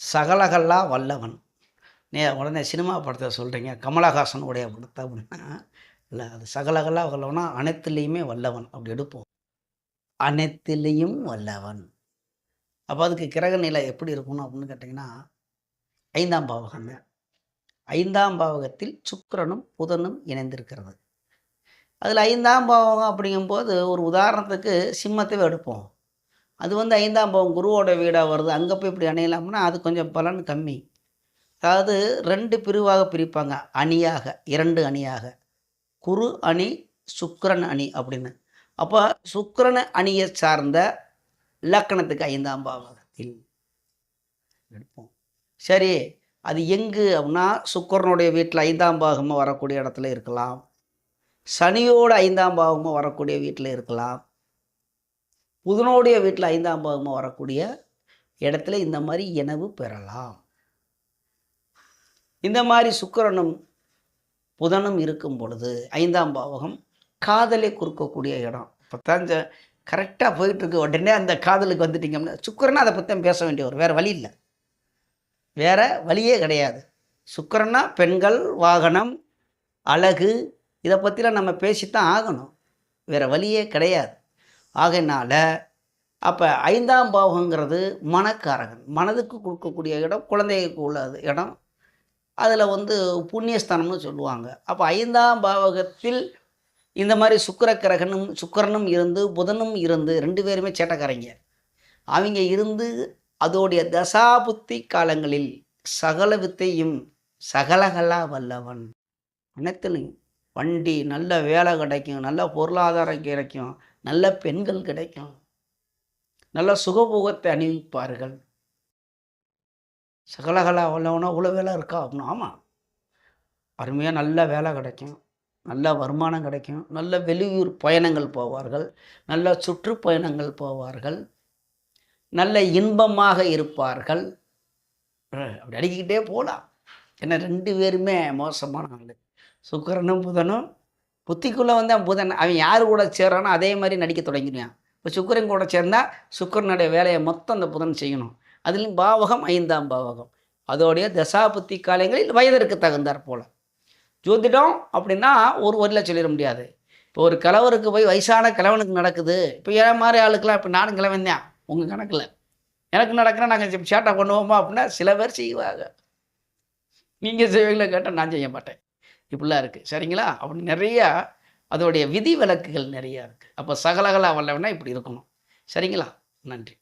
சகலகல்லா வல்லவன். உடனே சினிமா படத்தை சொல்கிறீங்க, கமலஹாசன் உடைய படத்தை அப்படின்னா, இல்லை அது சகலகல்லா வல்லவனா அனைத்துலேயுமே வல்லவன் அப்படி எடுப்போம். அனைத்திலையும் வல்லவன். அப்போ அதுக்கு கிரக நிலை எப்படி இருக்கணும் அப்படின்னு கேட்டிங்கன்னா, 5ஆம் பாவகங்க. 5ஆம் பாவகத்தில் சுக்கிரனும் புதனும் இணைந்திருக்கிறது. அதில் 5ஆம் பாவகம் அப்படிங்கும்போது ஒரு உதாரணத்துக்கு சிம்மத்தையே எடுப்போம். அது 5ஆம் பாவம் குருவோட வீடாக வருது. அங்கே போய் இப்படி அணையலாம்னா அது கொஞ்சம் பலன் கம்மி. அதாவது 2 பிரிவாக பிரிப்பாங்க. அணியாக 2 அணியாக. குரு அணி, சுக்கிரன் அணி அப்படின்னு. அப்போ சுக்கிரன் அணியை சார்ந்த இலக்கணத்துக்கு 5ஆம் பாவகத்தில் எடுப்போம். சரி, அது எங்கு அப்படின்னா சுக்கிரனுடைய வீட்டில் 5ஆம் பாவகமாக வரக்கூடிய இடத்துல இருக்கலாம். சனியோட 5ஆம் பாவகமாக வரக்கூடிய வீட்டில் இருக்கலாம். புதனுடைய வீட்டில் 5ஆம் பாவகமாக வரக்கூடிய இடத்துல இந்த மாதிரி இணைவு பெறலாம். இந்த மாதிரி சுக்கிரனும் புதனும் இருக்கும் பொழுது 5ஆம் பாவகம் காதலை குறுக்கக்கூடிய இடம். இப்போ தான் கரெக்டாக போயிட்டுருக்கு, உடனே அந்த காதலுக்கு வந்துட்டிங்கன்னா சுக்கிரனா அதை பற்றி பேச வேண்டியவர், வேறு வழி இல்லை, வேறு வழியே கிடையாது. சுக்கிரனா பெண்கள், வாகனம், அழகு, இதை பற்றிலாம் நம்ம பேசித்தான் ஆகணும், வேறு வழியே கிடையாது. ஆகையினால அப்போ 5ஆம் பாவகங்கிறது மனக்காரகன், மனதுக்கு கொடுக்கக்கூடிய இடம், குழந்தைகளுக்கு உள்ளது இடம். அதில் புண்ணியஸ்தானம்னு சொல்லுவாங்க. அப்போ 5ஆம் பாவகத்தில் இந்த மாதிரி சுக்கிரனும் இருந்து புதனும் இருந்து 2 பேருமே சேட்டைக்காரங்க. அவங்க இருந்து அதோடைய தசாபுத்தி காலங்களில் சகல வித்தையும் சகலகலா வல்லவன். அனைத்துலையும் வண்டி, நல்ல வேலை கிடைக்கும், நல்ல பொருளாதாரம் கிடைக்கும், நல்ல பெண்கள் கிடைக்கும், நல்ல சுகபோகத்தை அணிவிப்பார்கள். சகலகலா வல்லவனா இவ்வளோ வேலை இருக்கா அப்படின்னா, ஆமாம், அருமையாக நல்ல வேலை கிடைக்கும், நல்ல வருமானம் கிடைக்கும், நல்ல வெளியூர் பயணங்கள் போவார்கள், நல்ல சுற்றுப்பயணங்கள் போவார்கள், நல்ல இன்பமாக இருப்பார்கள். அப்படி அடிக்கிட்டே போகலாம். ஏன்னா 2 பேருமே மோசமான ஆள். சுக்கிரனும் புதனும் புத்திக்குள்ளே புதன் அவன் யார் கூட சேர்றானோ அதே மாதிரி நடிக்க தொடங்கிடுவான். இப்போ சுக்கிரன் கூட சேர்ந்தால் சுக்கிரனுடைய வேலையை மொத்தம் அந்த புதன் செய்யணும். அதுலேயும் பாவகம் 5ஆம் பாவகம். அதோடைய தசாபுத்தி காலங்களில் வயதிற்கு தகுந்தாற் போல். ஜோதிடம் அப்படின்னா ஒரு வரியில் சொல்லிட முடியாது. இப்போ ஒரு கிழவருக்கு போய் வயசான கிழவனுக்கு நடக்குது, இப்போ ஏன் மாதிரி ஆளுக்கெல்லாம் இப்போ நானும் கிழவன் தான் உங்கள் கணக்கில், எனக்கு நடக்கிறேன் நாங்கள் சேட்டை பண்ணுவோமா அப்படின்னா சில பேர் செய்வாங்க. நீங்கள் செய்வீங்களா கேட்டால் நான் செய்ய மாட்டேன். இப்படிலாம் இருக்குது, சரிங்களா? அப்படி நிறையா அதோடைய விதி விலக்குகள் நிறையா இருக்குது. அப்போ சகலகலா வல்லவனா இப்படி இருக்கணும், சரிங்களா? நன்றி.